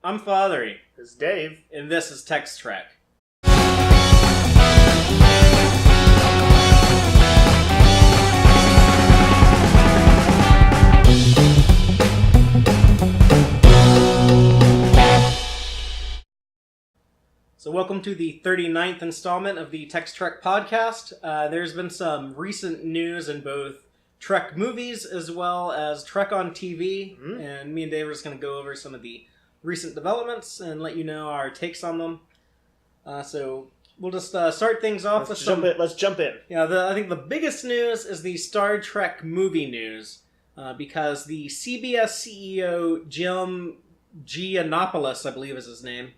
I'm Fatheree. This is Dave. And this is Tex-Trek. So welcome to the 39th installment of the Tex-Trek podcast. There's been some recent news in both Trek movies as well as Trek on TV. Mm-hmm. And me and Dave are just going to go over some of the recent developments and let you know our takes on them. So we'll just start things off with some... Let's jump in. Yeah, I think the biggest news is the Star Trek movie news. Because the CBS CEO, Jim Giannopoulos, I believe is his name,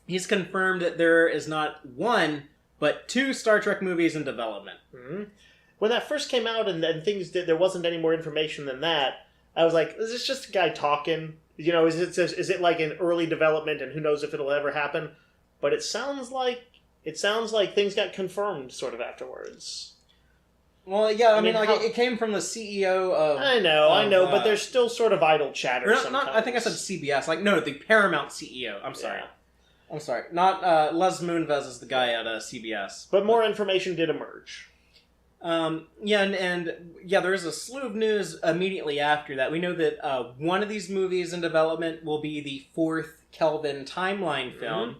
he's confirmed that there is not one, but two Star Trek movies in development. Mm-hmm. When that first came out and there wasn't any more information than that, I was like, is this just a guy talking? You know, is it like in early development and who knows if it'll ever happen? But it sounds like things got confirmed sort of afterwards. Well, yeah, I mean it came from the CEO of... I know, but there's still sort of idle chatter sometimes. I think I said CBS. The Paramount CEO. I'm sorry. Yeah. I'm sorry. Not Les Moonves is the guy at CBS. But more information did emerge. There is a slew of news immediately after that. We know that one of these movies in development will be the fourth Kelvin Timeline film. Mm-hmm.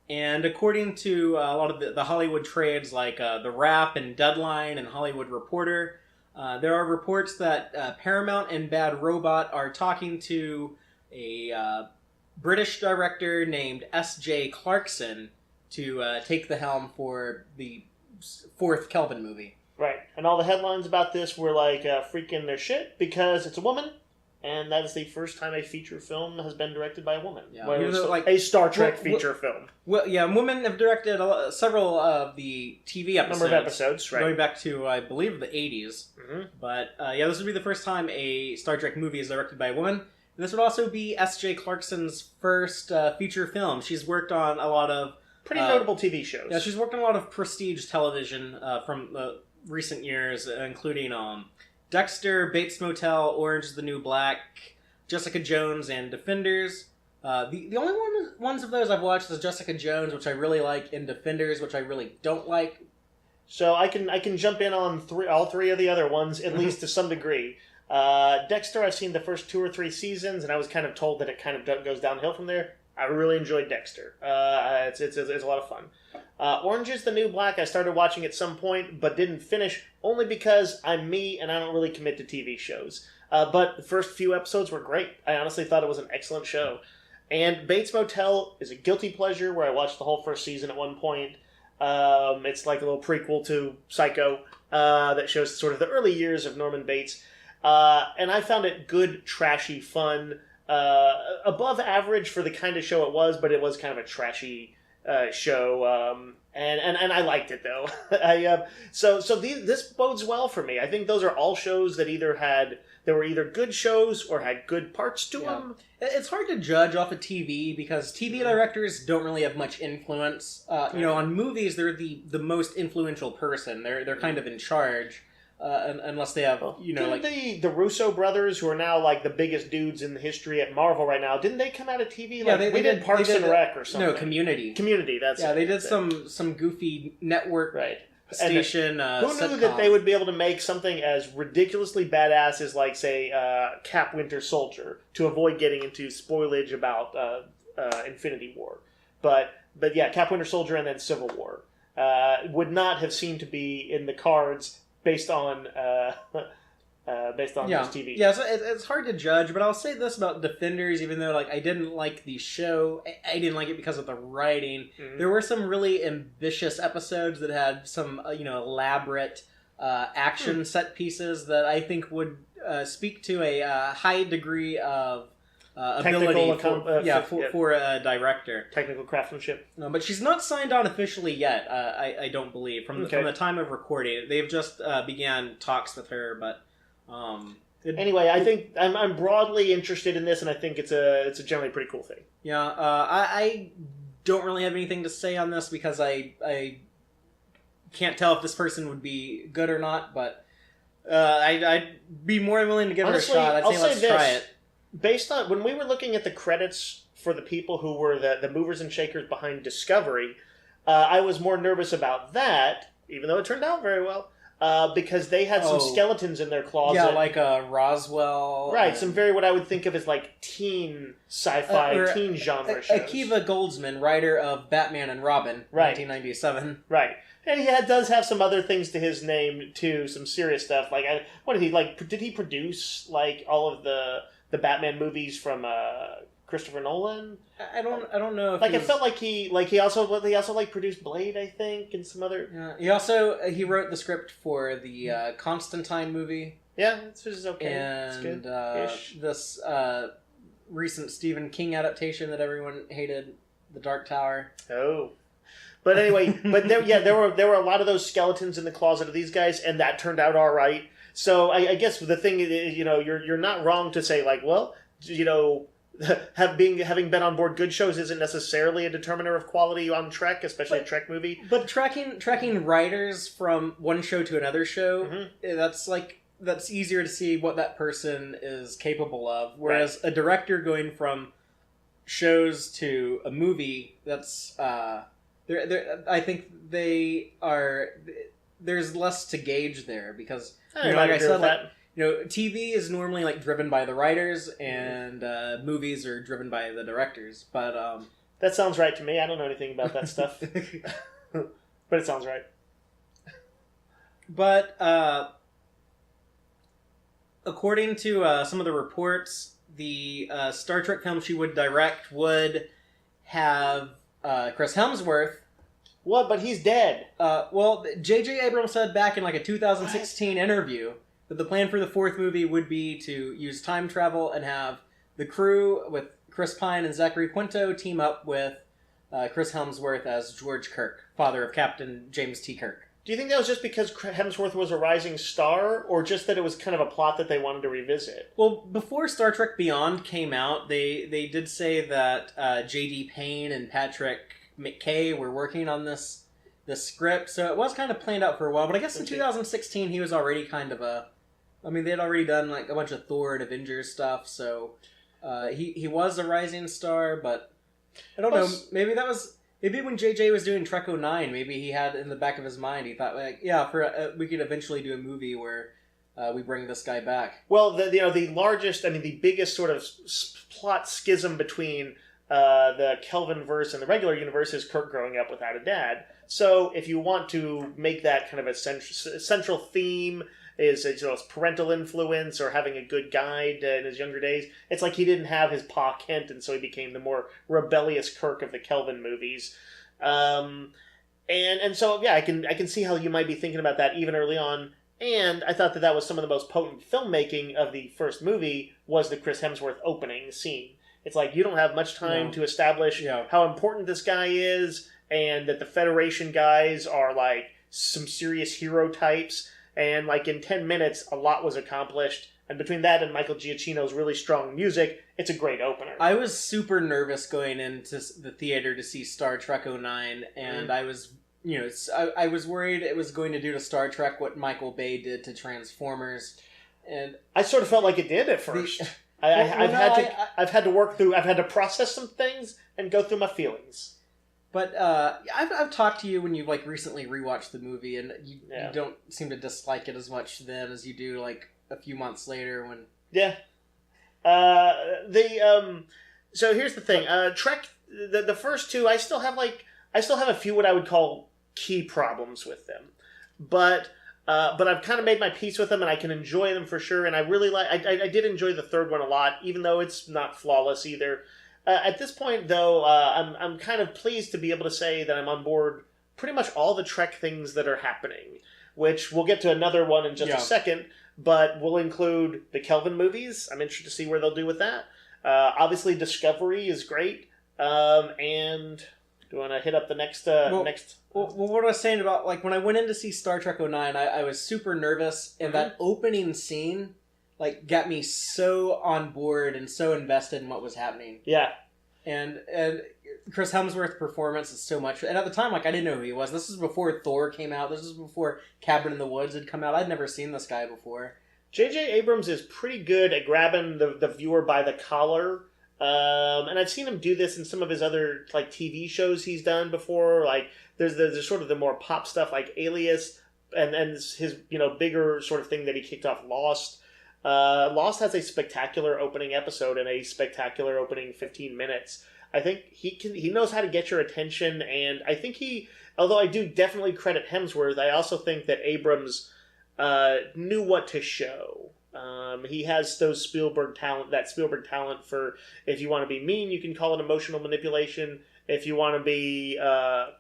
And according to a lot of the Hollywood trades like The Wrap and Deadline and Hollywood Reporter, there are reports that Paramount and Bad Robot are talking to a British director named S.J. Clarkson to take the helm for the fourth Kelvin movie. Right, and all the headlines about this were like freaking their shit because it's a woman, and that is the first time a feature film has been directed by a woman. Yeah, a Star Trek feature film. Well, yeah, women have directed several of the TV episodes. Number of episodes, right. Going back to, I believe, the 80s. Mm-hmm. But, this would be the first time a Star Trek movie is directed by a woman. And this would also be S.J. Clarkson's first feature film. She's worked on a lot of... pretty notable TV shows. Yeah, she's worked on a lot of prestige television from recent years, including Dexter, Bates Motel, Orange is the New Black, Jessica Jones, and Defenders. The only ones of those I've watched is Jessica Jones, which I really like, and Defenders, which I really don't like. So I can jump in on all three of the other ones, at least to some degree. Dexter, I've seen the first 2 or 3 seasons, and I was kind of told that it kind of goes downhill from there. I really enjoyed Dexter. It's a lot of fun. Orange is the New Black, I started watching at some point, but didn't finish, only because I'm me and I don't really commit to TV shows. But the first few episodes were great. I honestly thought it was an excellent show. And Bates Motel is a guilty pleasure, where I watched the whole first season at one point. It's like a little prequel to Psycho that shows sort of the early years of Norman Bates. And I found it good, trashy fun. Above average for the kind of show it was, but it was kind of a trashy show, and I liked it though. This bodes well for me. I think those are all shows that were either good shows or had good parts to them. It's hard to judge off of TV because TV directors don't really have much influence. On movies, they're the most influential person. They're kind of in charge. Unless they have, the Russo brothers, who are now like the biggest dudes in the history at Marvel right now, didn't they come out of TV? Yeah, they did Parks and Rec or something. No, Community. Community, that's it. Yeah, they did some goofy network station. Who knew that they would be able to make something as ridiculously badass as, like, say, Cap Winter Soldier, to avoid getting into spoilage about Infinity War. But yeah, Cap Winter Soldier and then Civil War would not have seemed to be in the cards based on those TV. Yeah, so it's hard to judge, but I'll say this about Defenders, even though I didn't like the show, I didn't like it because of the writing. Mm-hmm. There were some really ambitious episodes that had some elaborate action set pieces that I think would speak to a high degree of ability for a director. Technical craftsmanship. No, but she's not signed on officially yet, I don't believe. From the time of recording. They've just began talks with her, but... anyway, I think I'm broadly interested in this, and I think it's a generally pretty cool thing. Yeah, I don't really have anything to say on this because I can't tell if this person would be good or not, but I'd be more than willing to give it a shot. I'd say let's try it. Based on when we were looking at the credits for the people who were the movers and shakers behind Discovery. I was more nervous about that, even though it turned out very well, because they had some skeletons in their closet. Yeah, like Roswell. Right, some very what I would think of as like teen sci-fi, teen genre shows. Akiva Goldsman, writer of Batman and Robin, 1997. Right. And he does have some other things to his name, too, some serious stuff. Like, what did he, like, did he produce, like, all of the Batman movies from Christopher Nolan? I don't know if like, it felt like he also produced Blade, I think, and some other... Yeah, he wrote the script for the Constantine movie. Yeah, which is okay. And it's good. This recent Stephen King adaptation that everyone hated, The Dark Tower. Oh. But anyway, there were a lot of those skeletons in the closet of these guys, and that turned out all right. So I guess the thing is, you're not wrong to say, like, well, having been on board good shows isn't necessarily a determiner of quality on Trek, especially a Trek movie. But tracking writers from one show to another show, that's easier to see what that person is capable of. Whereas a director going from shows to a movie, that's I think there's less to gauge there because like I said, TV is normally like driven by the writers and movies are driven by the directors. But that sounds right to me. I don't know anything about that stuff, but it sounds right. But according to some of the reports, the Star Trek film she would direct would have Chris Hemsworth. What? But he's dead. Well, J.J. Abrams said back in like a 2016 interview that the plan for the fourth movie would be to use time travel and have the crew with Chris Pine and Zachary Quinto team up with Chris Hemsworth as George Kirk, father of Captain James T. Kirk. Do you think that was just because Hemsworth was a rising star, or just that it was kind of a plot that they wanted to revisit? Well, before Star Trek Beyond came out, they did say that J.D. Payne and Patrick McKay were working on this script, so it was kind of planned out for a while. But I guess in 2016 he was already kind of they had already done like a bunch of Thor and Avengers stuff, so he was a rising star. But I don't know. Maybe when JJ was doing Trek 09, maybe he had in the back of his mind, he thought, like, we could eventually do a movie where we bring this guy back. Well, the biggest sort of plot schism between the Kelvin verse and the regular universe is Kirk growing up without a dad. So if you want to make that kind of a central theme, is parental influence or having a good guide in his younger days. It's like he didn't have his Pa Kent, and so he became the more rebellious Kirk of the Kelvin movies. And so I can see how you might be thinking about that even early on. And I thought that was some of the most potent filmmaking of the first movie was the Chris Hemsworth opening scene. It's like you don't have much time to establish how important this guy is, and that the Federation guys are like some serious hero types. And like in 10 minutes, a lot was accomplished. And between that and Michael Giacchino's really strong music, it's a great opener. I was super nervous going into the theater to see Star Trek 09, and I was, I was worried it was going to do to Star Trek what Michael Bay did to Transformers. And I sort of felt like it did at first. I've had to process some things and go through my feelings. But I've talked to you when you've like recently rewatched the movie, and you don't seem to dislike it as much then as you do like a few months later when. Yeah. So here's the thing. Trek, the first two, I still have a few what I would call key problems with them, but I've kind of made my peace with them, and I can enjoy them for sure. And I really I did enjoy the third one a lot, even though it's not flawless either. At this point, though, I'm kind of pleased to be able to say that I'm on board pretty much all the Trek things that are happening, which we'll get to another one in just a second, but we'll include the Kelvin movies. I'm interested to see where they'll do with that. Obviously, Discovery is great, and do you want to hit up the next... Well, what I was saying about, like, when I went in to see Star Trek 09, I was super nervous, and that opening scene... like got me so on board and so invested in what was happening. Yeah. And Chris Hemsworth's performance is so much. And at the time, like, I didn't know who he was. This is before Thor came out. This is before Cabin in the Woods had come out. I'd never seen this guy before. J.J. Abrams is pretty good at grabbing the viewer by the collar And I've seen him do this in some of his other like TV shows he's done before. Like there's sort of the more pop stuff like Alias, and his bigger sort of thing that he kicked off Lost. Lost has a spectacular opening episode and a spectacular opening 15 minutes. I think he knows how to get your attention, and I think although I do definitely credit Hemsworth, I also think that Abrams knew what to show. He has that Spielberg talent for, if you want to be mean, you can call it emotional manipulation. If you want to be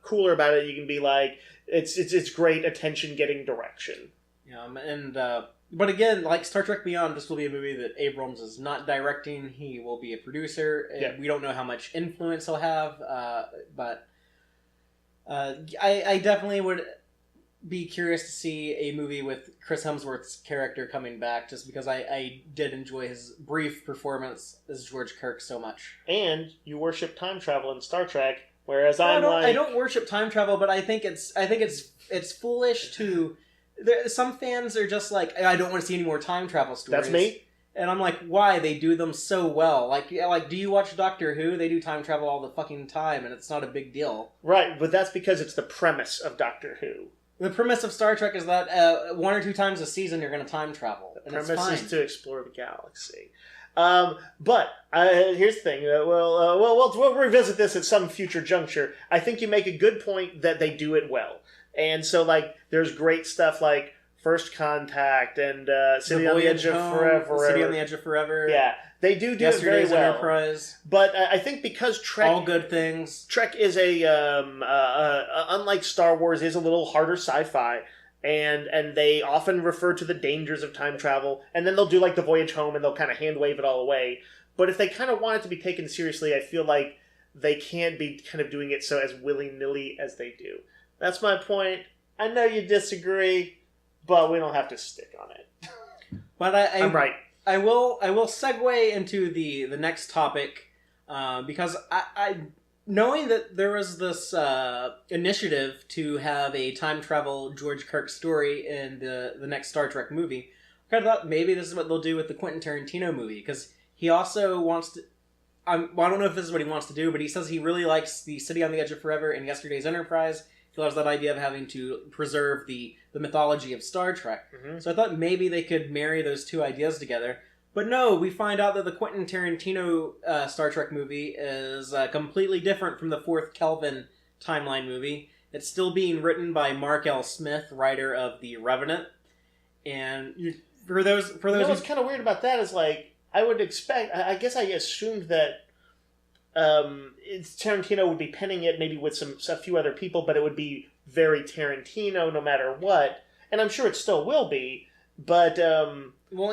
cooler about it, you can be like, it's great attention-getting direction. Yeah, but again, like Star Trek Beyond, this will be a movie that Abrams is not directing. He will be a producer. And we don't know how much influence he'll have, but I definitely would be curious to see a movie with Chris Hemsworth's character coming back, just because I did enjoy his brief performance as George Kirk so much. And you worship time travel in Star Trek, whereas I don't worship time travel, but I think it's foolish to. Some fans are just like, I don't want to see any more time travel stories. That's me. And I'm like, why? They do them so well. Like, do you watch Doctor Who? They do time travel all the fucking time, and it's not a big deal. Right, but that's because it's the premise of Doctor Who. The premise of Star Trek is that 1 or 2 times a season you're going to time travel. The premise is to explore the galaxy. But here's the thing. We'll revisit this at some future juncture. I think you make a good point that they do it well. And so, like, there's great stuff like First Contact and City on the Edge of Forever. City on the Edge of Forever. Yeah, they do it very well. Enterprise. But I think because Trek... All good things. Trek is unlike Star Wars, is a little harder sci-fi. And they often refer to the dangers of time travel. And then they'll do, like, the voyage home, and they'll kind of hand-wave it all away. But if they kind of want it to be taken seriously, I feel like they can't be kind of doing it so as willy-nilly as they do. That's my point. I know you disagree, but we don't have to stick on it. But I'm right. I will segue into the next topic because I knowing that there was this initiative to have a time travel George Kirk story in the next Star Trek movie, I kind of thought maybe this is what they'll do with the Quentin Tarantino movie, because he also wants to. I don't know if this is what he wants to do, but he says he really likes the City on the Edge of Forever and Yesterday's Enterprise. He loves that idea of having to preserve the mythology of Star Trek. Mm-hmm. So I thought maybe they could marry those two ideas together. But no, we find out that the Quentin Tarantino Star Trek movie is completely different from the fourth Kelvin Timeline movie. It's still being written by Mark L. Smith, writer of The Revenant. And for those what's kind of weird about that is, like, I would expect... I guess I assumed that Tarantino would be penning it maybe with a few other people, but it would be very Tarantino no matter what. And I'm sure it still will be, but... well,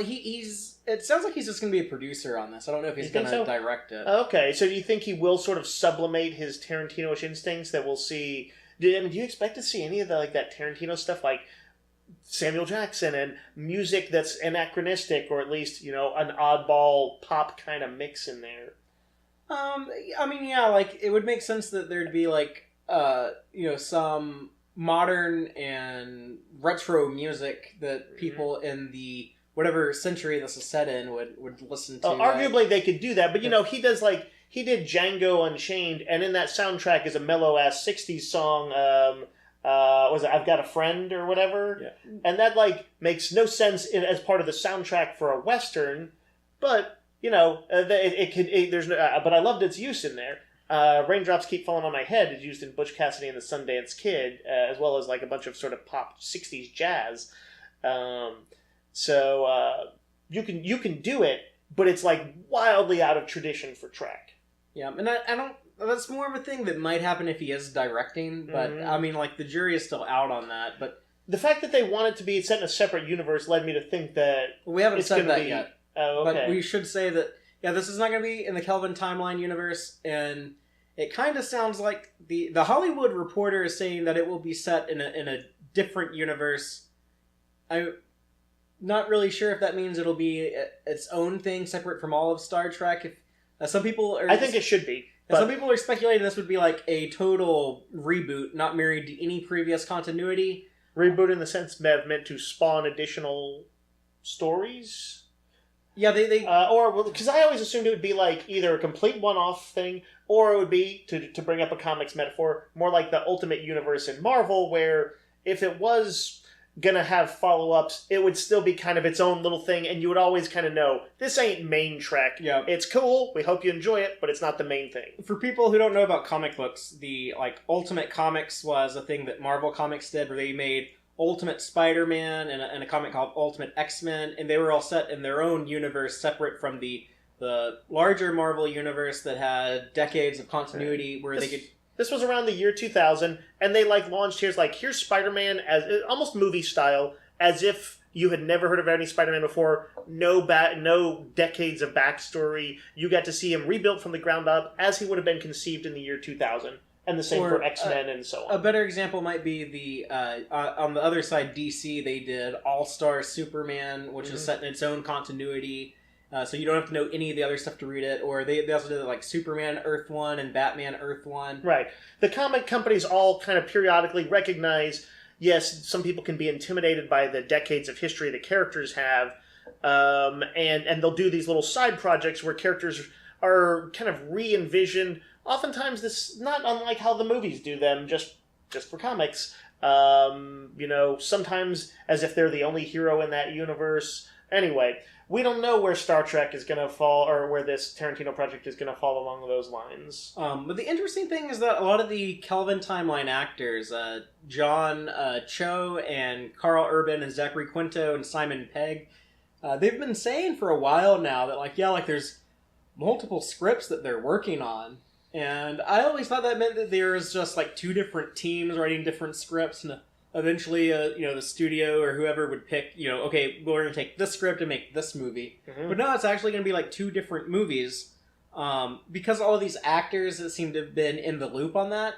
it sounds like he's just going to be a producer on this. I don't know if he's going to direct it. Okay, so do you think he will sort of sublimate his Tarantino-ish instincts that we'll see... Do you expect to see any of that Tarantino stuff, like Samuel Jackson and music that's anachronistic, or at least, an oddball pop kind of mix in there? I mean, yeah, like, it would make sense that there'd be, like, some modern and retro music that people in the whatever century this is set in would listen to. Arguably, they could do that, but, he did Django Unchained, and in that soundtrack is a mellow-ass 60s song, was it I've Got a Friend or whatever? Yeah. And that, makes no sense as part of the soundtrack for a Western, but... but I loved its use in there. Raindrops Keep Falling on My Head is used in Butch Cassidy and the Sundance Kid, as well as a bunch of sort of pop 60s jazz. So you can do it, but it's wildly out of tradition for Trek. Yeah, and I don't. That's more of a thing that might happen if he is directing, but I mean, the jury is still out on that. But the fact that they want it to be set in a separate universe led me to think that we haven't said that yet. Oh, okay. But we should say that, this is not going to be in the Kelvin Timeline universe, and it kind of sounds like the Hollywood Reporter is saying that it will be set in a different universe. I'm not really sure if that means it'll be its own thing, separate from all of Star Trek. If some people are, I think it should be. But some people are speculating this would be a total reboot, not married to any previous continuity. Reboot in the sense meant to spawn additional stories. Yeah, they or because I always assumed it would be like either a complete one-off thing, or it would be to bring up a comics metaphor, more like the Ultimate Universe in Marvel, where if it was gonna have follow-ups, it would still be kind of its own little thing, and you would always kind of know this ain't main Trek. Yeah, it's cool. We hope you enjoy it, but it's not the main thing. For people who don't know about comic books, the Ultimate Comics was a thing that Marvel Comics did, where they made Ultimate Spider-Man and a comic called Ultimate X-Men, and they were all set in their own universe, separate from the larger Marvel universe that had decades of continuity, where they could. This was around the year 2000, and they launched here's Spider-Man as almost movie style, as if you had never heard of any Spider-Man before. No decades of backstory. You got to see him rebuilt from the ground up as he would have been conceived in the year 2000, and the same for X-Men and so on. A better example might be the on the other side, DC. They did All-Star Superman, which is set in its own continuity. So you don't have to know any of the other stuff to read it. Or they also did Superman Earth 1 and Batman Earth 1. Right. The comic companies all kind of periodically recognize, yes, some people can be intimidated by the decades of history the characters have, and they'll do these little side projects where characters are kind of re-envisioned. Oftentimes this not unlike how the movies do them, just for comics. Sometimes as if they're the only hero in that universe. Anyway, we don't know where Star Trek is going to fall, or where this Tarantino project is going to fall along those lines. But the interesting thing is that a lot of the Kelvin Timeline actors, John Cho and Carl Urban and Zachary Quinto and Simon Pegg, they've been saying for a while now that, there's multiple scripts that they're working on. And I always thought that meant that there's just, two different teams writing different scripts, and eventually, the studio or whoever would pick, okay, we're going to take this script and make this movie. Mm-hmm. But no, it's actually going to be two different movies. Because all of these actors that seem to have been in the loop on that,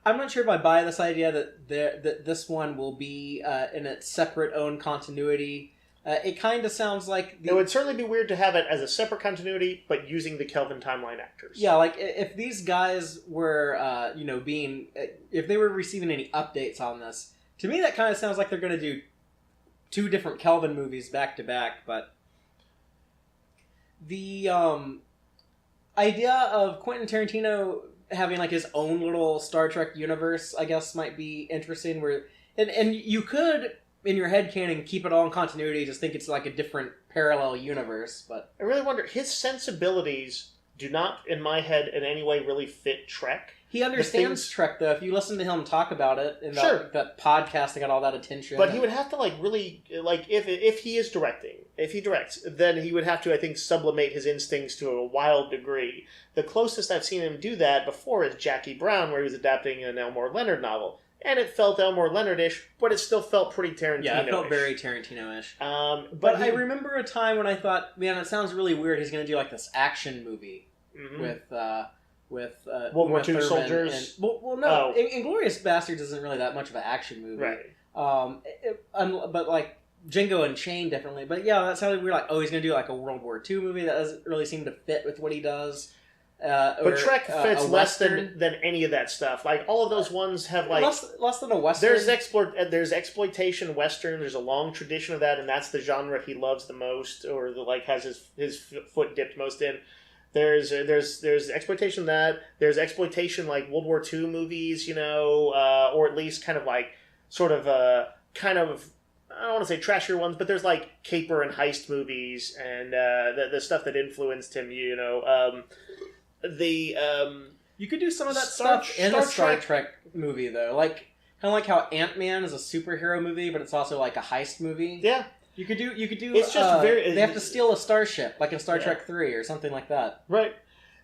I'm not sure if I buy this idea that this one will be in its separate own continuity. It kind of sounds like... It would certainly be weird to have it as a separate continuity, but using the Kelvin Timeline actors. Yeah, if these guys were, if they were receiving any updates on this, to me, that kind of sounds like they're going to do two different Kelvin movies back to back, but the idea of Quentin Tarantino having his own little Star Trek universe, I guess, might be interesting. And you could, in your headcanon, keep it all in continuity, just think it's a different parallel universe. But I really wonder, his sensibilities do not, in my head, in any way really fit Trek. He understands Trek, though. If you listen to him talk about it in that podcast that got all that attention. But he would have to, really... if he is directing, if he directs, then he would have to, I think, sublimate his instincts to a wild degree. The closest I've seen him do that before is Jackie Brown, where he was adapting an Elmore Leonard novel. And it felt Elmore Leonard-ish, but it still felt pretty Tarantino-ish. Yeah, it felt very Tarantino-ish. But I remember a time when I thought, man, it sounds really weird. He's going to do, this action movie with World War II soldiers. No, Inglourious Basterds isn't really that much of an action movie, right? But Django Unchained definitely. But yeah, that sounded weird. He's gonna do a World War II movie that doesn't really seem to fit with what he does. But Trek fits less than any of that stuff. All of those ones have less than a western. There's exploitation western. There's a long tradition of that, and that's the genre he loves the most, or has his foot dipped most in. There's exploitation that. There's exploitation World War II movies, or at least kind of I don't want to say trashier ones, but there's caper and heist movies and the stuff that influenced him, you could do some of that stuff in a Star Trek movie, though. Kind of how Ant-Man is a superhero movie, but it's also a heist movie. Yeah. You could do. It's just they have to steal a starship, in Star Trek 3 or something like that. Right.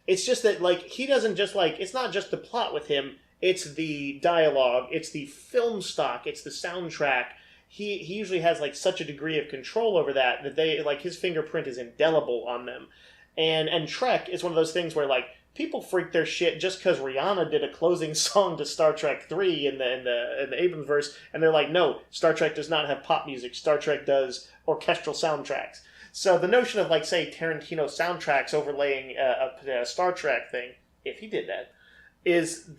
It's just that he doesn't just it's not just the plot with him. It's the dialogue. It's the film stock. It's the soundtrack. He usually has such a degree of control over that they his fingerprint is indelible on them. And Trek is one of those things where people freak their shit just because Rihanna did a closing song to Star Trek 3 in the Abrams verse, and they're no, Star Trek does not have pop music. Star Trek does orchestral soundtracks. So the notion of say Tarantino soundtracks overlaying a Star Trek thing, if he did that, is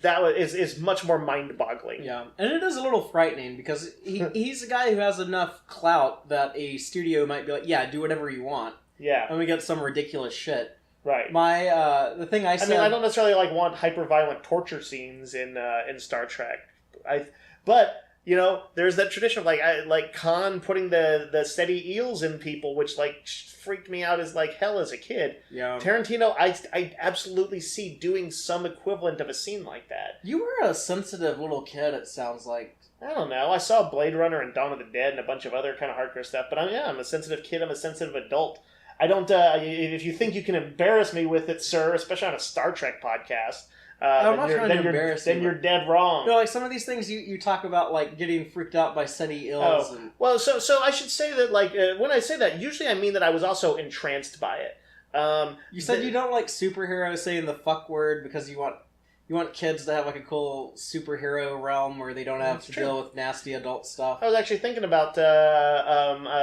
much more mind-boggling. Yeah, and it is a little frightening because he's a guy who has enough clout that a studio might be yeah, do whatever you want. Yeah. And we get some ridiculous shit. Right. The thing I said... I don't necessarily want hyper-violent torture scenes in Star Trek. But, there's that tradition of, like Khan putting the steady eels in people, which, freaked me out as, hell as a kid. Yeah. Tarantino, I absolutely see doing some equivalent of a scene like that. You were a sensitive little kid, it sounds like. I don't know. I saw Blade Runner and Dawn of the Dead and a bunch of other kind of hardcore stuff, but I'm a sensitive kid. I'm a sensitive adult. I don't. If you think you can embarrass me with it, sir, especially on a Star Trek podcast, I'm not trying to embarrass you. Then you're dead wrong. No, some of these things you talk about, getting freaked out by steady ills. Oh. Well, so I should say that, when I say that, usually I mean that I was also entranced by it. You said you don't like superheroes saying the fuck word because you want kids to have a cool superhero realm where they don't have to deal with nasty adult stuff. I was actually thinking about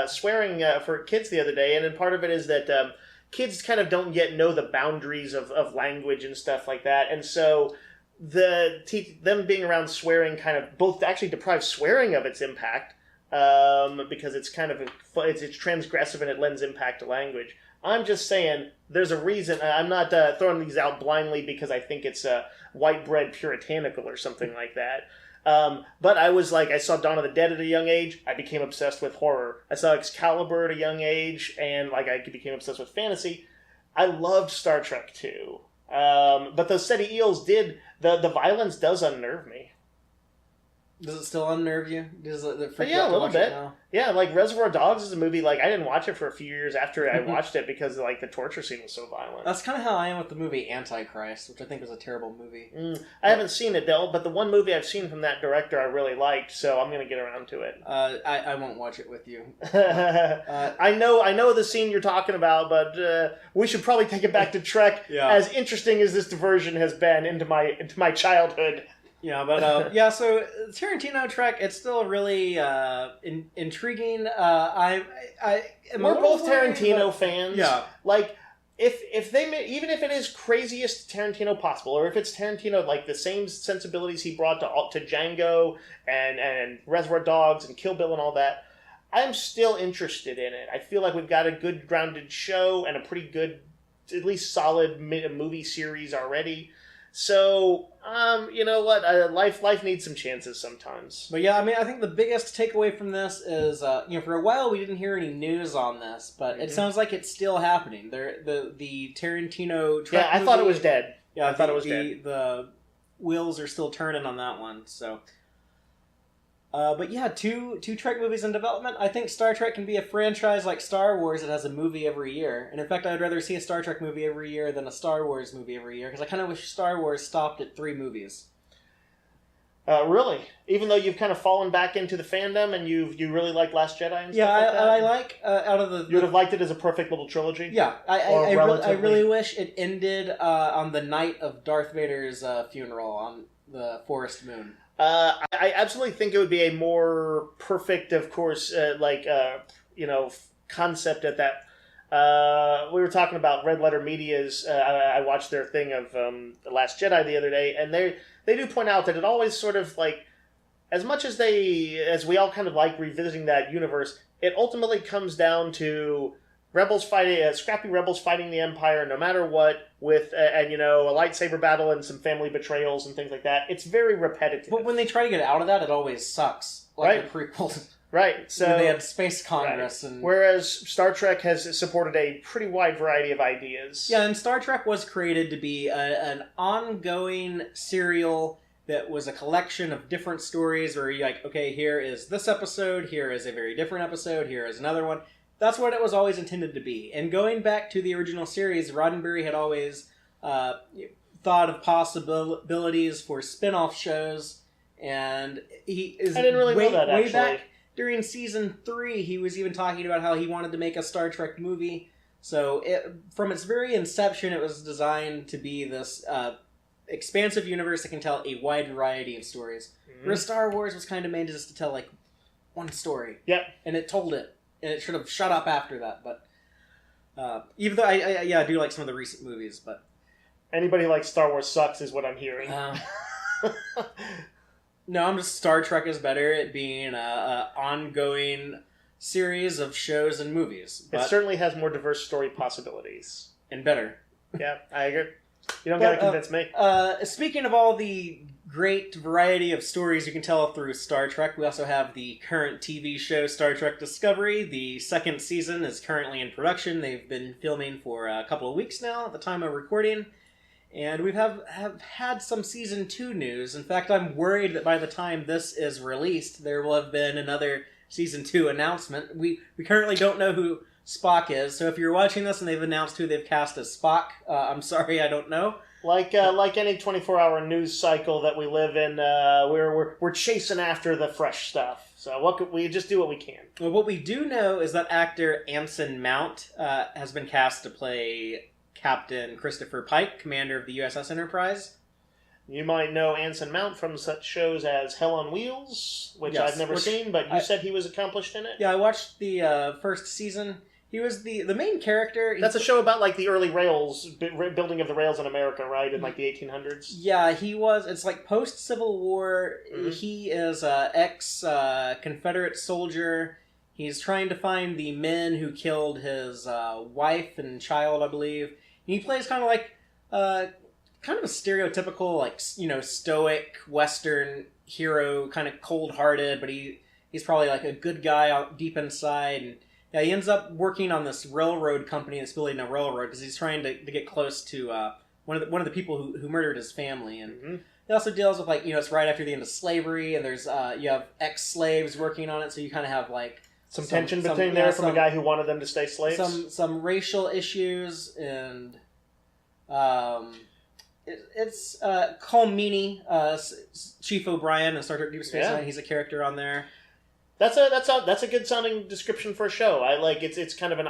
swearing for kids the other day, and then part of it is that kids kind of don't yet know the boundaries of language and stuff like that, and so them being around swearing kind of both actually deprives swearing of its impact because it's kind of it's transgressive and it lends impact to language. I'm just saying, there's a reason. I'm not throwing these out blindly because I think it's white bread puritanical or something like that. But I saw Dawn of the Dead at a young age. I became obsessed with horror. I saw Excalibur at a young age, and I became obsessed with fantasy. I loved Star Trek too. But those steady eels the violence does unnerve me. Does it still unnerve you? Does it freak you a out to little watch bit. It now? Yeah, Reservoir Dogs is a movie, I didn't watch it for a few years after I watched it because, the torture scene was so violent. That's kind of how I am with the movie Antichrist, which I think was a terrible movie. I haven't seen it, though, but the one movie I've seen from that director I really liked, so I'm going to get around to it. I won't watch it with you. I know the scene you're talking about, but we should probably take it back to Trek, as interesting as this diversion has been into my childhood. Yeah, but so Tarantino Trek, it's still really intriguing. We're both Tarantino fans. Yeah, if they even if it is craziest Tarantino possible, or if it's Tarantino the same sensibilities he brought to Django and Reservoir Dogs and Kill Bill and all that, I'm still interested in it. I feel like we've got a good grounded show and a pretty good, at least solid movie series already. So, you know what? Life needs some chances sometimes. But yeah, I think the biggest takeaway from this is, for a while we didn't hear any news on this, but it sounds like it's still happening. The Tarantino Trek I thought it was dead. Yeah, I thought it was dead. The wheels are still turning on that one, so... but yeah, two Trek movies in development. I think Star Trek can be a franchise like Star Wars that has a movie every year. And in fact, I'd rather see a Star Trek movie every year than a Star Wars movie every year, because I kind of wish Star Wars stopped at 3 movies. Really? Even though you've kind of fallen back into the fandom and you really like Last Jedi and stuff like that? I like, out of the... You would have liked it as a perfect little trilogy? Yeah, I really wish it ended on the night of Darth Vader's funeral on the Forest Moon. I absolutely think it would be a more perfect, of course, concept at that. We were talking about Red Letter Media's. I watched their thing of The Last Jedi the other day, and they do point out that it always sort of as much as we all kind of like revisiting that universe, it ultimately comes down to rebels fighting, scrappy rebels fighting the Empire, no matter what, with a lightsaber battle and some family betrayals and things like that. It's very repetitive. But when they try to get out of that, it always sucks. Like the prequels. Right. So they had Space Congress. Right. Whereas Star Trek has supported a pretty wide variety of ideas. Yeah, and Star Trek was created to be an ongoing serial that was a collection of different stories where you're okay, here is this episode, here is a very different episode, here is another one. That's what it was always intended to be. And going back to the original series, Roddenberry had always thought of possibilities for spin-off shows, and he is I didn't really know that, way actually. back during season 3, he was even talking about how he wanted to make a Star Trek movie. So from its very inception, it was designed to be this expansive universe that can tell a wide variety of stories. Mm-hmm. Whereas Star Wars was kind of made just to tell one story. Yep. And it told it. And it should have shut up after that, but even though I do like some of the recent movies, but anybody like Star Wars sucks is what I'm hearing. No, I'm just Star Trek is better at being a ongoing series of shows and movies. It certainly has more diverse story possibilities. And better. Yeah, I agree. You don't gotta convince me. Speaking of all the great variety of stories you can tell through Star Trek, we also have the current TV show Star Trek Discovery. The second season is currently in production. They've been filming for a couple of weeks now at the time of recording. And we have had some Season 2 news. In fact, I'm worried that by the time this is released, there will have been another Season 2 announcement. We currently don't know who Spock is, so if you're watching this and they've announced who they've cast as Spock, I'm sorry, I don't know. Like any 24-hour news cycle that we live in, we're chasing after the fresh stuff. So we just do what we can. Well, what we do know is that actor Anson Mount has been cast to play Captain Christopher Pike, commander of the USS Enterprise. You might know Anson Mount from such shows as Hell on Wheels, which I've never seen, but you said he was accomplished in it? Yeah, I watched the first season. He was the main character. That's a show about like the early rails, building of the rails in America, right? In like the 1800s? Yeah, he was. It's like post-Civil War. Mm-hmm. He is an ex-Confederate soldier. He's trying to find the men who killed his wife and child, I believe. And he plays kind of like kind of a stereotypical, like, you know, stoic Western hero, kind of cold-hearted, but he's probably like a good guy deep inside. And yeah, he ends up working on this railroad company that's building a railroad because he's trying to get close to one of the people who murdered his family. And mm-hmm. It also deals with, like, you know, it's right after the end of slavery, and there's you have ex-slaves working on it, so you kind of have like some tension between there from a guy who wanted them to stay slaves. Some racial issues, and it's Colmini, Chief O'Brien in Star Trek Deep Space Nine. He's a character on there. That's a good sounding description for a show. I like it's kind of a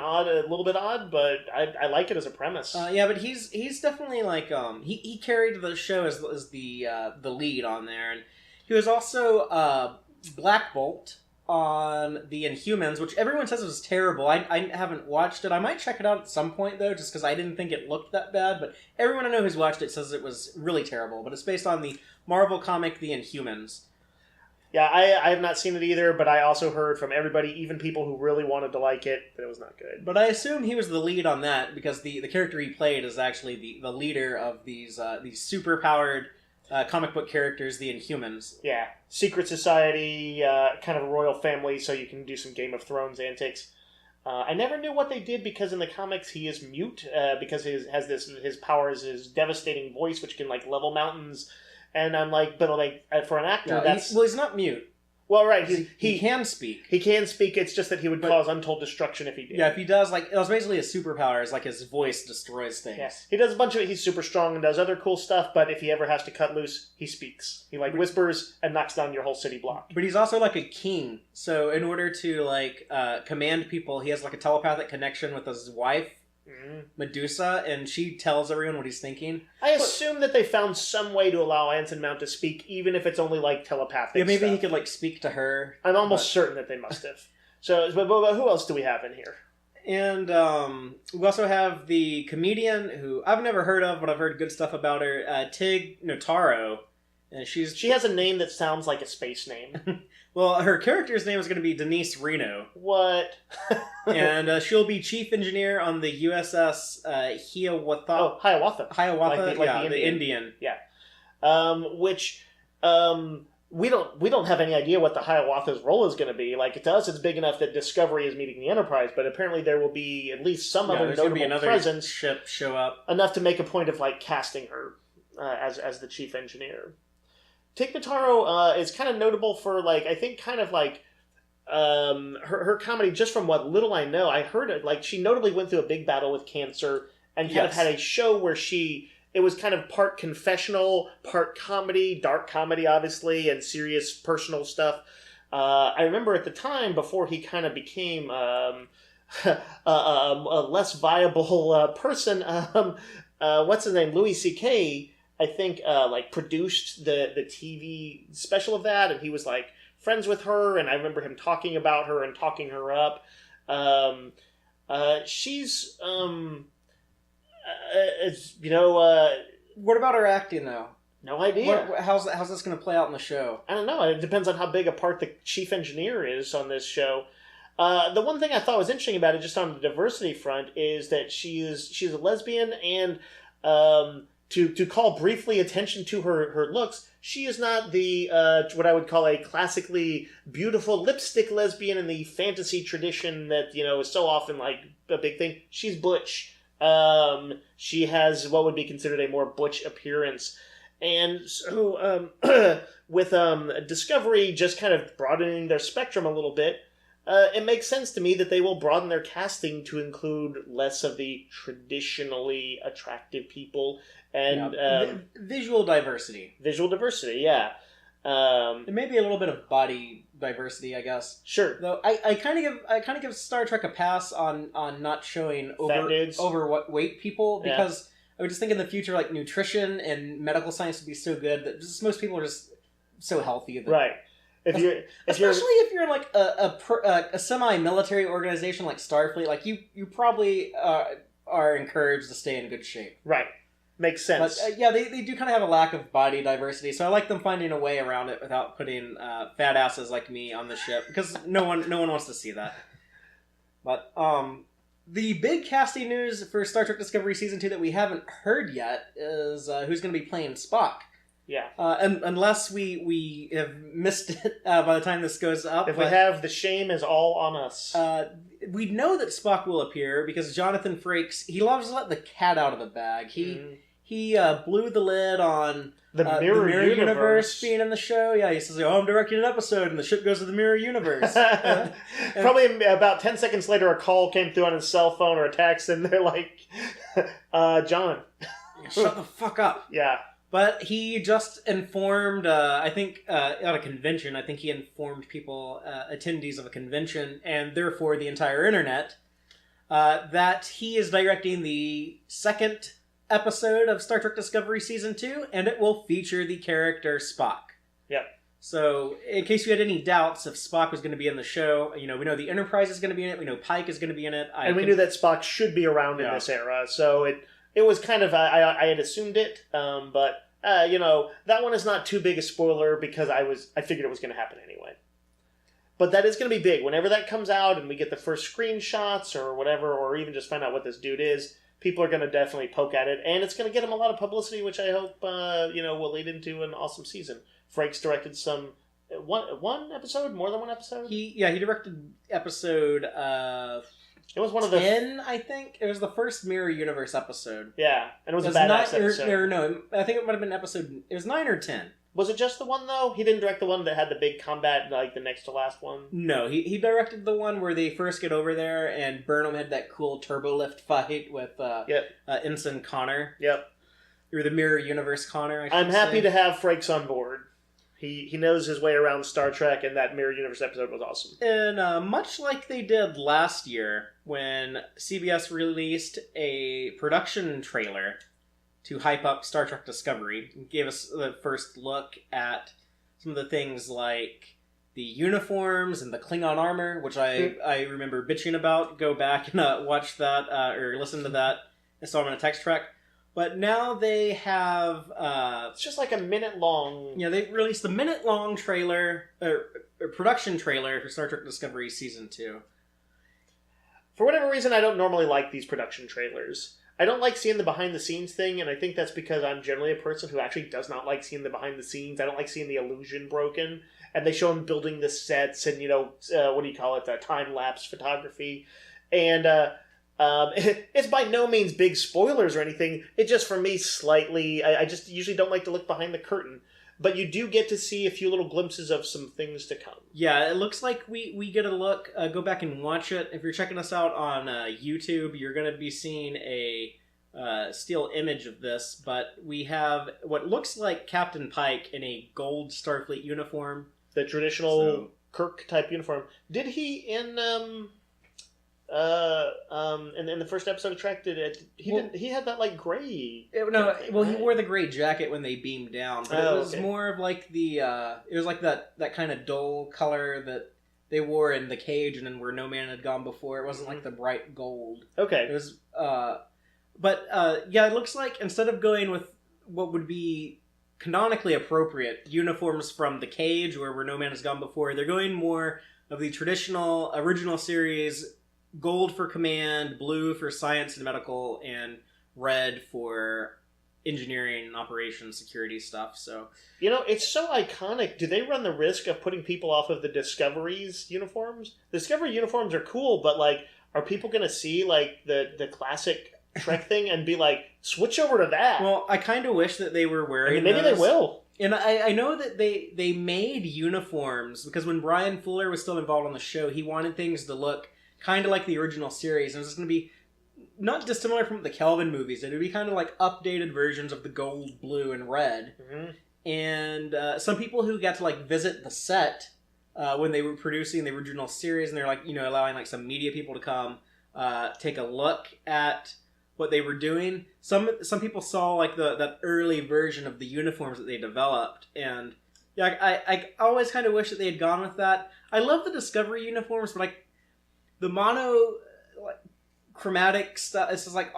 little bit odd, but I like it as a premise. Yeah, but he's definitely like he carried the show as the lead on there, and he was also Black Bolt on the Inhumans, which everyone says was terrible. I haven't watched it. I might check it out at some point though, just because I didn't think it looked that bad. But everyone I know who's watched it says it was really terrible. But it's based on the Marvel comic The Inhumans. Yeah, I have not seen it either, but I also heard from everybody, even people who really wanted to like it, that it was not good. But I assume he was the lead on that, because the character he played is actually the leader of these super-powered comic book characters, the Inhumans. Yeah, secret society, kind of a royal family, so you can do some Game of Thrones antics. I never knew what they did, because in the comics he is mute, because his power is his devastating voice, which can like level mountains. And I'm like, but like for an actor, he's not mute. Well, right, he can speak. He can speak. It's just that he would cause untold destruction if he did. Yeah, if he does, like, it was basically a superpower. Is like his voice destroys things. Yeah. He does a bunch of it. He's super strong and does other cool stuff. But if he ever has to cut loose, he speaks. He like whispers and knocks down your whole city block. But he's also like a king. So in order to like command people, he has like a telepathic connection with his wife. Medusa, and she tells everyone what he's thinking. I assume that they found some way to allow Anson Mount to speak, even if it's only like telepathic. Yeah, maybe stuff. He could like speak to her. I'm almost certain that they must have. So, but who else do we have in here? And we also have the comedian who I've never heard of, but I've heard good stuff about her, Tig Notaro. And she has a name that sounds like a space name. Well, her character's name is going to be Denise Reno. What? And she'll be chief engineer on the USS Hiawatha. Oh, Hiawatha. Hiawatha, like the Indian. Yeah. Which we don't have any idea what the Hiawatha's role is going to be. Like, to us, it's big enough that Discovery is meeting the Enterprise, but apparently there will be at least some other notable presence ship show up enough to make a point of like casting her as the chief engineer. Tig Notaro is kind of notable for, like, I think kind of like her comedy, just from what little I know. I heard it, like, she notably went through a big battle with cancer and kind of had a show where it was kind of part confessional, part comedy, dark comedy, obviously, and serious personal stuff. I remember at the time, before he kind of became a less viable person, what's his name? Louis C.K., I think, like, produced the TV special of that, and he was, like, friends with her, and I remember him talking about her and talking her up. She's, what about her acting, though? No idea. How's this going to play out in the show? I don't know. It depends on how big a part the chief engineer is on this show. The one thing I thought was interesting about it, just on the diversity front, is that she's a lesbian, and to call briefly attention to her looks, she is not the what I would call a classically beautiful lipstick lesbian in the fantasy tradition that is so often like a big thing. She's butch. She has what would be considered a more butch appearance, and so with Discovery just kind of broadening their spectrum a little bit. It makes sense to me that they will broaden their casting to include less of the traditionally attractive people and visual diversity. Visual diversity, yeah. There may be a little bit of body diversity, I guess. Sure. Though I kind of give Star Trek a pass on not showing overweight people, because I would just think in the future like nutrition and medical science would be so good that just most people are just so healthy. Right. Especially if you're like a semi-military organization like Starfleet, like you probably are encouraged to stay in good shape. Right, makes sense. But they do kind of have a lack of body diversity, so I like them finding a way around it without putting fat asses like me on the ship, because no one wants to see that. But the big casting news for Star Trek Discovery Season 2 that we haven't heard yet is who's going to be playing Spock. Yeah. And unless we have missed it by the time this goes up. If we have, the shame is all on us. We know that Spock will appear because Jonathan Frakes, he loves to let the cat out of the bag. He blew the lid on the Mirror Universe being in the show. Yeah, he says, I'm directing an episode, and the ship goes to the Mirror Universe. Probably about 10 seconds later, a call came through on his cell phone or a text, and they're like, John. Shut the fuck up. Yeah. But he just informed, I think, at a convention, I think he informed people, attendees of a convention, and therefore the entire internet, that he is directing the second episode of Star Trek Discovery Season 2, and it will feature the character Spock. Yep. So, in case you had any doubts if Spock was going to be in the show, we know the Enterprise is going to be in it, we know Pike is going to be in it. We knew that Spock should be around in this era, so it was kind of, I had assumed it, but, that one is not too big a spoiler because I figured it was going to happen anyway. But that is going to be big. Whenever that comes out and we get the first screenshots or whatever, or even just find out what this dude is, people are going to definitely poke at it. And it's going to get him a lot of publicity, which I hope, will lead into an awesome season. Frakes directed one episode? More than one episode? He directed episode... It was one of 10, I think. It was the first Mirror Universe episode. Yeah, and it was a badass episode. No, I think it might have been episode... It was 9 or 10. Was it just the one, though? He didn't direct the one that had the big combat, like the next to last one? No, he directed the one where they first get over there, and Burnham had that cool turbo lift fight with Ensign Connor. Yep. Or the Mirror Universe Connor, I'm happy to have Frakes on board. He knows his way around Star Trek, and that Mirror Universe episode was awesome. And much like they did last year, when CBS released a production trailer to hype up Star Trek Discovery, and gave us the first look at some of the things like the uniforms and the Klingon armor, which I remember bitching about. Go back and watch that, or listen to that installment of Tex-Trek. But now they have... it's just like a minute long... Yeah, they released the minute-long trailer, or production trailer for Star Trek Discovery Season 2. For whatever reason, I don't normally like these production trailers. I don't like seeing the behind-the-scenes thing, and I think that's because I'm generally a person who actually does not like seeing the behind-the-scenes. I don't like seeing the illusion broken. And they show them building the sets and, what do you call it, time-lapse photography. And... it's by no means big spoilers or anything. It just, for me, slightly... I just usually don't like to look behind the curtain. But you do get to see a few little glimpses of some things to come. Yeah, it looks like we get a look. Go back and watch it. If you're checking us out on YouTube, you're going to be seeing a still image of this. But we have what looks like Captain Pike in a gold Starfleet uniform. The traditional Kirk-type uniform. Did he, in the first episode of Trek, he had that like gray. He wore the gray jacket when they beamed down, but it was more of like it was like that kind of dull color that they wore in The Cage and then Where No Man Had Gone Before. It wasn't like the bright gold. Okay. It was, it looks like instead of going with what would be canonically appropriate uniforms from The Cage or Where No Man Has Gone Before, they're going more of the traditional original series: gold for command, blue for science and medical, and red for engineering and operations security stuff. So it's so iconic. Do they run the risk of putting people off of the Discovery's uniforms? The Discovery uniforms are cool, but like, are people going to see like the classic Trek thing and be like, switch over to that? Well, I kind of wish that they were wearing maybe those. they will. And I know that they made uniforms because when Brian Fuller was still involved on the show, he wanted things to look kind of like the original series. And it was going to be not dissimilar from the Kelvin movies. It would be kind of like updated versions of the gold, blue, and red. Mm-hmm. And some people who got to like visit the set when they were producing the original series, and they're like, allowing like some media people to come take a look at what they were doing. Some people saw like that early version of the uniforms that they developed, and yeah, I always kind of wish that they had gone with that. I love the Discovery uniforms, but like the mono chromatic stuff, it's just like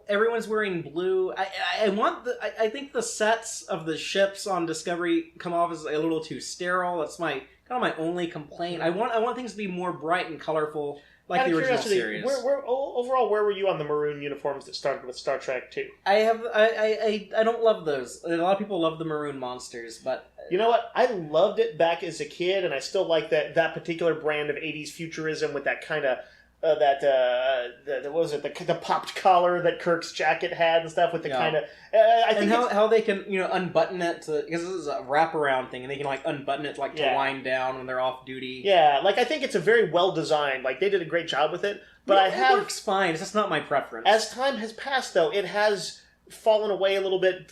everyone's wearing blue. I think the sets of the ships on Discovery come off as a little too sterile. That's my only complaint. I want things to be more bright and colorful, like the original series. Overall, where were you on the maroon uniforms that started with Star Trek 2? I don't love those. A lot of people love the maroon monsters, but you know what? I loved it back as a kid, and I still like that particular brand of 80s futurism with that kind of what was it? The popped collar that Kirk's jacket had and stuff with the kind of. I think how they can unbutton it because this is a wraparound thing and they can like unbutton it to wind down when they're off duty. Yeah, like I think it's a very well designed. Like they did a great job with it. But it works fine. It's just not my preference. As time has passed, though, it has fallen away a little bit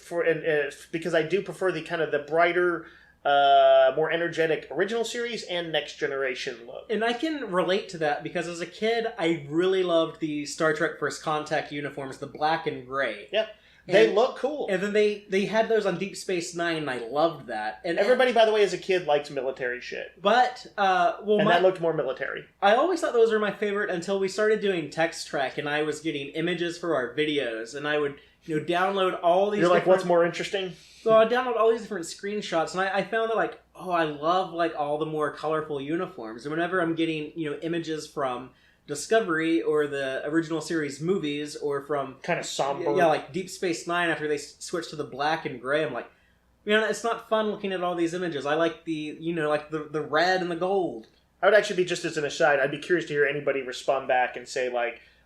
because I do prefer the kind of the brighter, more energetic original series and Next Generation look. And I can relate to that because as a kid, I really loved the Star Trek First Contact uniforms, the black and gray. Yep. They look cool. And then they had those on Deep Space Nine, and I loved that. And everybody, by the way, as a kid, liked military shit. But, that looked more military. I always thought those were my favorite until we started doing Tex-Trek, and I was getting images for our videos, and I would download all these. You're like, what's more interesting? So I download all these different screenshots, and I found that I love all the more colorful uniforms. And whenever I'm getting images from Discovery or the original series movies, or from kind of somber, like Deep Space Nine after they switched to the black and gray, I'm like, it's not fun looking at all these images. I like the the red and the gold. I would actually be, just as an aside, I'd be curious to hear anybody respond back and say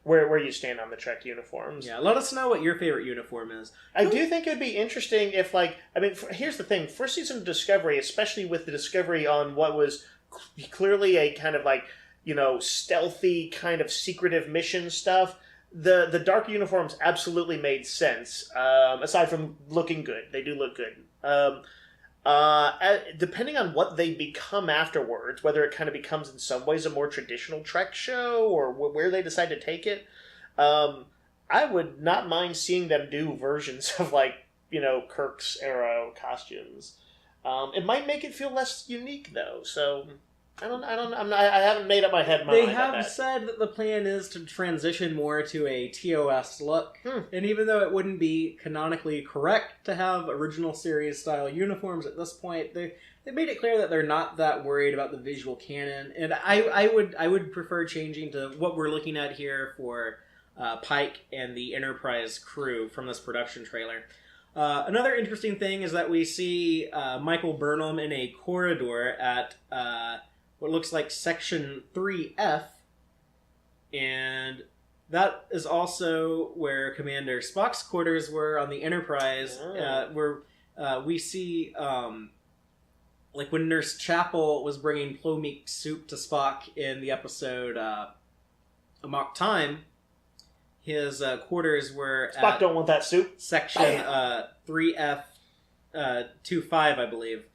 where you stand on the Trek uniforms. Yeah, let us know what your favorite uniform is. I do think it would be interesting if, here's the thing. First season of Discovery, especially with the Discovery on what was clearly a kind of stealthy, kind of secretive mission stuff, the dark uniforms absolutely made sense, aside from looking good. They do look good. Depending on what they become afterwards, whether it kind of becomes in some ways a more traditional Trek show or where they decide to take it, I would not mind seeing them do versions of Kirk's era costumes. It might make it feel less unique though. So I haven't made up my head. They have said that the plan is to transition more to a TOS look, and even though it wouldn't be canonically correct to have original series style uniforms at this point, they made it clear that they're not that worried about the visual canon. And I would prefer changing to what we're looking at here for Pike and the Enterprise crew from this production trailer. Another interesting thing is that we see Michael Burnham in a corridor at what looks like Section 3F, and that is also where Commander Spock's quarters were on the Enterprise, where we see, when Nurse Chapel was bringing plomeek soup to Spock in the episode Amok Time, his quarters were Spock don't want that soup. Section 3F 25, I believe.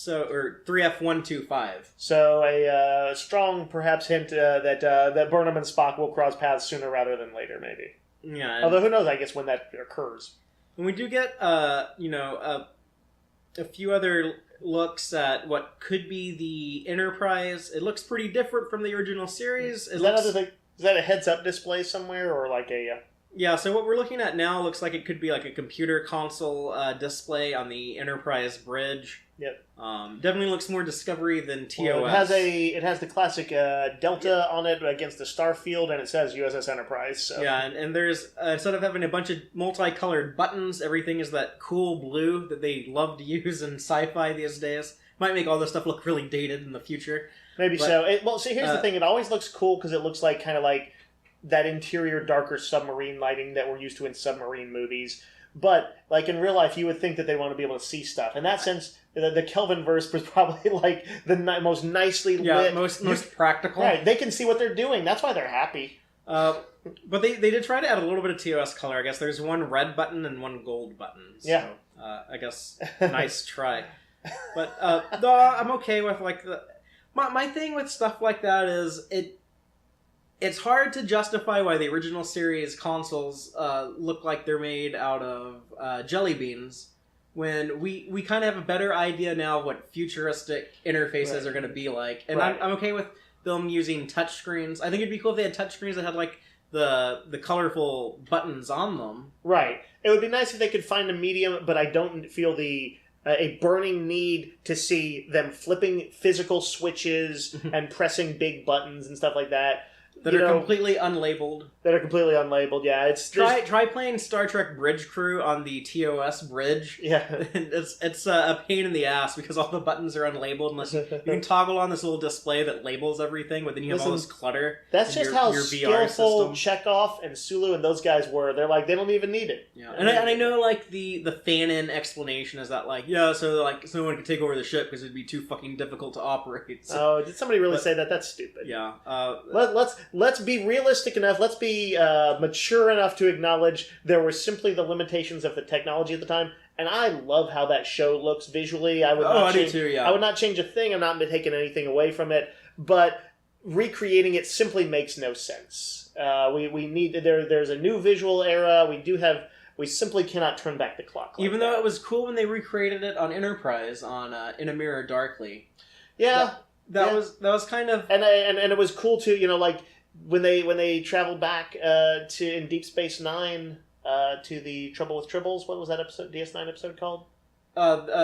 Or 3F125. So a strong, perhaps, hint that Burnham and Spock will cross paths sooner rather than later, maybe. Yeah. Although who knows? I guess when that occurs. And we do get, a few other looks at what could be the Enterprise. It looks pretty different from the original series. Is that a heads-up display somewhere, or like a? Yeah, so what we're looking at now looks like it could be like a computer console display on the Enterprise bridge. Yep. Definitely looks more Discovery than TOS. Well, it has the classic Delta on it against the star field, and it says USS Enterprise. So. Yeah, and there's instead of having a bunch of multicolored buttons, everything is that cool blue that they love to use in sci-fi these days. Might make all this stuff look really dated in the future. Maybe so. Well, see, here's the thing. It always looks cool because it looks like kind of like that interior, darker submarine lighting that we're used to in submarine movies. But, like, in real life, you would think that they want to be able to see stuff. In that sense, the Kelvin verse was probably, like, the most nicely lit. most practical. Right, they can see what they're doing. That's why they're happy. But they did try to add a little bit of TOS color. I guess there's one red button and one gold button. So, yeah. I guess, nice try. But, no, I'm okay with, like, my thing with stuff like that is it's hard to justify why the original series consoles look like they're made out of jelly beans when we kind of have a better idea now of what futuristic interfaces are going to be like. And I'm okay with them using touchscreens. I think it'd be cool if they had touchscreens that had like the colorful buttons on them. Right. It would be nice if they could find a medium, but I don't feel a burning need to see them flipping physical switches and pressing big buttons and stuff like that. That are completely unlabeled. Yeah. Try playing Star Trek Bridge Crew on the TOS bridge. Yeah. It's a pain in the ass because all the buttons are unlabeled unless you can toggle on this little display that labels everything, but then you have all this clutter. That's just how skillful Chekhov and Sulu and those guys were. They're like, they don't even need it. Yeah. And I know like the fan-in explanation is that like, yeah, so like someone could take over the ship because it'd be too fucking difficult to operate. So, did somebody really say that? That's stupid. Yeah. Let's be realistic enough. Let's be mature enough to acknowledge there were simply the limitations of the technology at the time. And I love how that show looks visually. I do too, yeah. I would not change a thing. I'm not taking anything away from it. But recreating it simply makes no sense. We need there's a new visual era. We simply cannot turn back the clock. Even though it was cool when they recreated it on Enterprise on In a Mirror Darkly. Yeah. That was kind of and it was cool too, like when they traveled back in Deep Space Nine to the Trouble with Tribbles. What was that episode? DS9 episode called?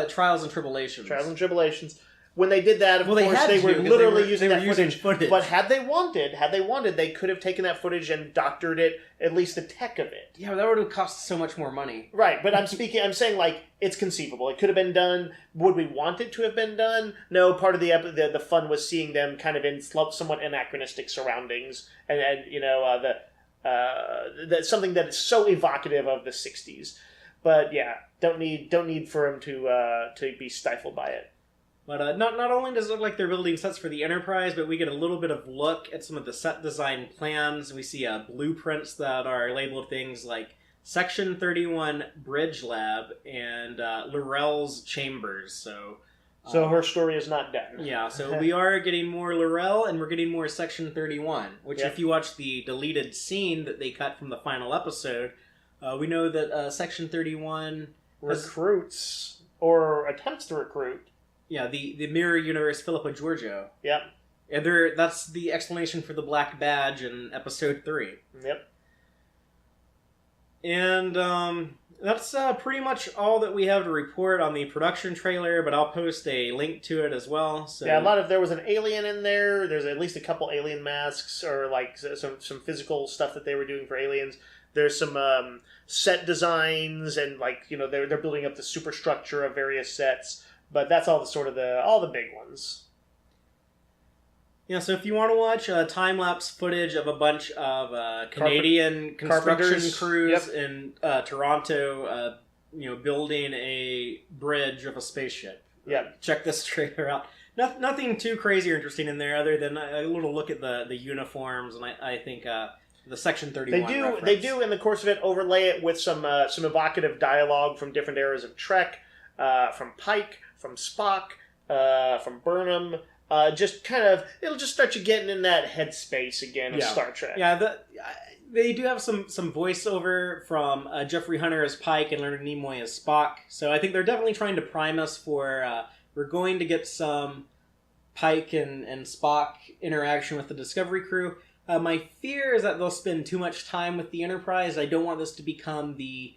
Trials and Tribulations. Trials and Tribulations. When they did that, of course, they were literally using that footage. But had they wanted, they could have taken that footage and doctored it, at least the tech of it. Yeah, but that would have cost so much more money. Right, but I'm saying, like, it's conceivable. It could have been done. Would we want it to have been done? No, part of the fun was seeing them kind of in somewhat anachronistic surroundings. And something that is so evocative of the 60s. But, yeah, don't need for them to be stifled by it. But not only does it look like they're building sets for the Enterprise, but we get a little bit of look at some of the set design plans. We see blueprints that are labeled things like Section 31 Bridge Lab and L'Rell's Chambers. So her story is not done. Yeah, so we are getting more L'Rell and we're getting more Section 31, which if you watch the deleted scene that they cut from the final episode, we know that Section 31 recruits or attempts to recruit. Yeah, the Mirror Universe Philippa Georgiou. Yep. And that's the explanation for the black badge in episode 3. Yep. And that's pretty much all that we have to report on the production trailer, but I'll post a link to it as well. So yeah, there was an alien in there. There's at least a couple alien masks or like some physical stuff that they were doing for aliens. There's some set designs and they're building up the superstructure of various sets. But that's all the big ones. Yeah, so if you want to watch time-lapse footage of a bunch of Canadian construction crews in Toronto, building a bridge of a spaceship, check this trailer out. Nothing too crazy or interesting in there, other than a little look at the uniforms, and I think the Section 31 They do in the course of it overlay it with some evocative dialogue from different eras of Trek, from Pike, from Spock, from Burnham. It'll just start you getting in that headspace again of Star Trek. Yeah, they do have some voiceover from Jeffrey Hunter as Pike and Leonard Nimoy as Spock. So I think they're definitely trying to prime us for we're going to get some Pike and Spock interaction with the Discovery crew. My fear is that they'll spend too much time with the Enterprise. I don't want this to become the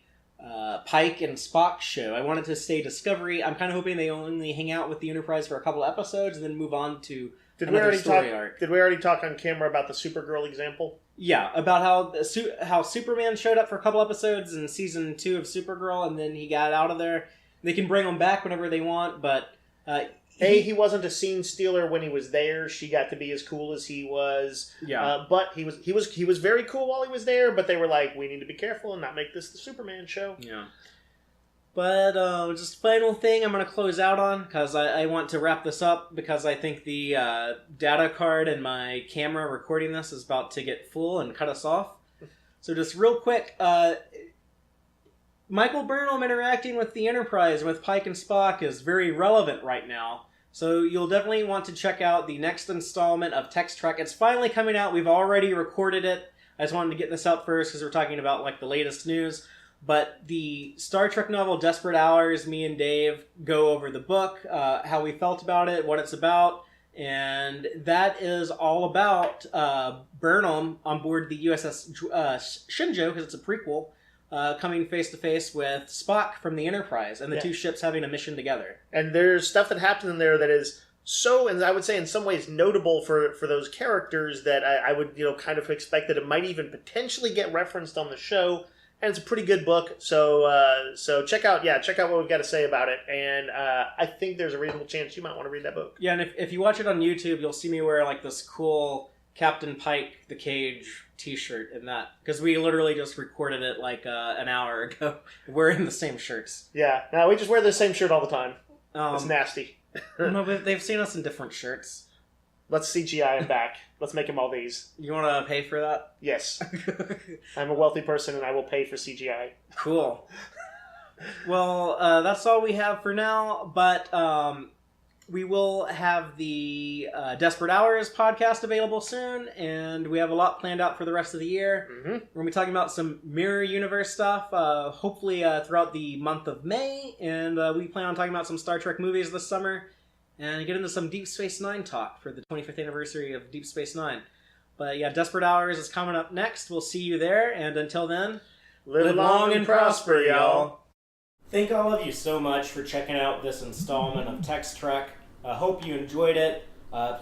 Pike and Spock show. I want it to stay Discovery. I'm kind of hoping they only hang out with the Enterprise for a couple episodes and then move on to another story arc. Did we already talk on camera about the Supergirl example? Yeah, about how Superman showed up for a couple episodes in season 2 of Supergirl, and then he got out of there. They can bring him back whenever they want, but he wasn't a scene stealer when he was there. She got to be as cool as he was. Yeah. But he was very cool while he was there. But they were like, we need to be careful and not make this the Superman show. Yeah. But just final thing I'm going to close out on, because I want to wrap this up, because I think the data card in my camera recording this is about to get full and cut us off. So just real quick, Michael Burnham interacting with the Enterprise with Pike and Spock is very relevant right now. So you'll definitely want to check out the next installment of Tex-Trek. It's finally coming out. We've already recorded it. I just wanted to get this out first because we're talking about like the latest news. But the Star Trek novel Desperate Hours, me and Dave go over the book, how we felt about it, what it's about. And that is all about Burnham on board the USS Shinjo, because it's a prequel, coming face-to-face with Spock from the Enterprise, and the two ships having a mission together. And there's stuff that happens in there that is so, and I would say in some ways notable for those characters that I would kind of expect that it might even potentially get referenced on the show. And it's a pretty good book, so check out what we've got to say about it. And I think there's a reasonable chance you might want to read that book. Yeah, and if you watch it on YouTube, you'll see me wear like this cool Captain Pike the Cage t-shirt in that, because we literally just recorded it like an hour ago. We're in the same shirts. Yeah, no, we just wear the same shirt all the time. It's nasty. No, but they've seen us in different shirts. Let's CGI him back. Let's make him all these. You want to pay for that? Yes. I'm a wealthy person and I will pay for CGI. Cool. Well, that's all we have for now, but we will have the Desperate Hours podcast available soon, and we have a lot planned out for the rest of the year. Mm-hmm. We're going to be talking about some Mirror Universe stuff, hopefully throughout the month of May, and we plan on talking about some Star Trek movies this summer, and get into some Deep Space Nine talk for the 25th anniversary of Deep Space Nine. But yeah, Desperate Hours is coming up next. We'll see you there, and until then, live long and prosper, y'all. Thank all of you so much for checking out this installment of Tex-Trek. I hope you enjoyed it.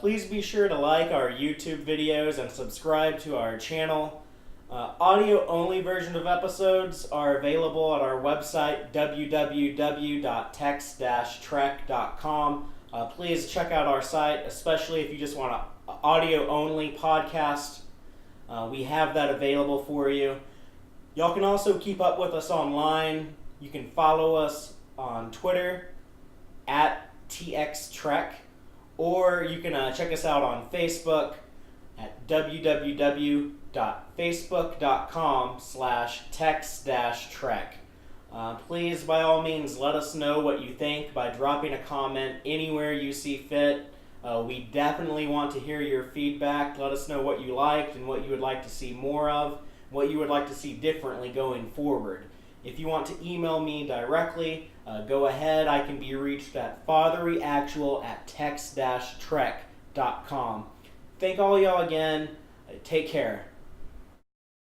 Please be sure to like our YouTube videos and subscribe to our channel. Audio-only version of episodes are available at our website, www.tex-trek.com. Please check out our site, especially if you just want an audio-only podcast. We have that available for you. Y'all can also keep up with us online. You can follow us on Twitter at TXTrek, or you can check us out on Facebook at www.facebook.com/tex-trek. Please, by all means, let us know what you think by dropping a comment anywhere you see fit. We definitely want to hear your feedback. Let us know what you liked and what you would like to see more of, what you would like to see differently going forward. If you want to email me directly, go ahead. I can be reached at fathereeactual@tex-trek.com. Thank all y'all again. Take care.